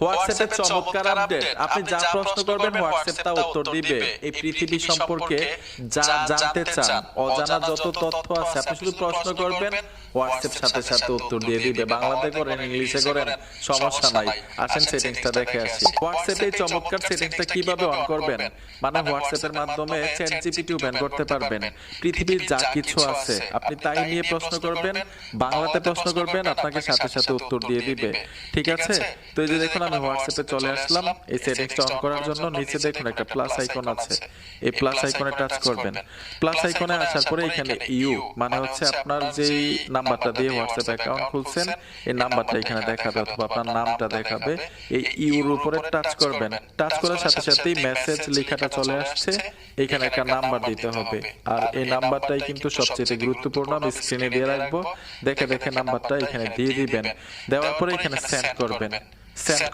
হোয়াটসঅ্যাপে চমৎকার আপডেট। আপনি যা প্রশ্ন করবেন হোয়াটসঅ্যাপ তা উত্তর দিবে। এই পৃথিবী সম্পর্কে যা জানতে চান, অজানা যত তথ্য আছে, আপনি শুধু প্রশ্ন করবেন, হোয়াটসঅ্যাপ সাথে সাথে উত্তর দিয়ে দিবে। বাংলাতে করেন, ইংলিশে করেন, সমস্যা নাই। আসেন সেটিংসটা দেখে আসি। হোয়াটসঅ্যাপে এই চমৎকার সেটিংসটা কিভাবে অন করবেন, মানে হোয়াটসঅ্যাপের মাধ্যমে চ্যাট জিপিটি ওপেন করতে পারবেন। পৃথিবীর যা কিছু আছে আপনি তাই নিয়ে প্রশ্ন করবেন, বাংলাতে প্রশ্ন করবেন, আপনাকে সাথে সাথে উত্তর দিয়ে দিবে। ঠিক আছে? তো এই যে দেখুন আমি হোয়াটসঅ্যাপে চলে আসলাম। এই সেটিংসটা অন করার জন্য নিচে দেখুন একটা প্লাস আইকন আছে। এই প্লাস আইকনে টাচ করবেন। প্লাস আইকনে আসার পরে এখানে ইউ মানে হচ্ছে আপনার যেই নাম্বারটা দিয়ে হোয়াটসঅ্যাপ অ্যাকাউন্ট খুলছেন এই নাম্বারটা এখানে দেখাবে অথবা আপনার নামটা দেখাবে। এই ইউর উপরে টাচ করবেন। টাচ করার সাথে সাথেই মেসেজ লেখাটা চলে আসছে। এখানে একটা নাম্বার দিতে হবে। আর এই নাম্বারটাই কিন্তু সবচেয়ে গুরুত্বপূর্ণ। আমি স্ক্রিনে দিয়ে রাখবো। দেখে দেখে নাম্বারটা এখানে দিয়ে দিবেন। দেওয়ার পরে এখানে সেন্ড করবেন। সেন্ড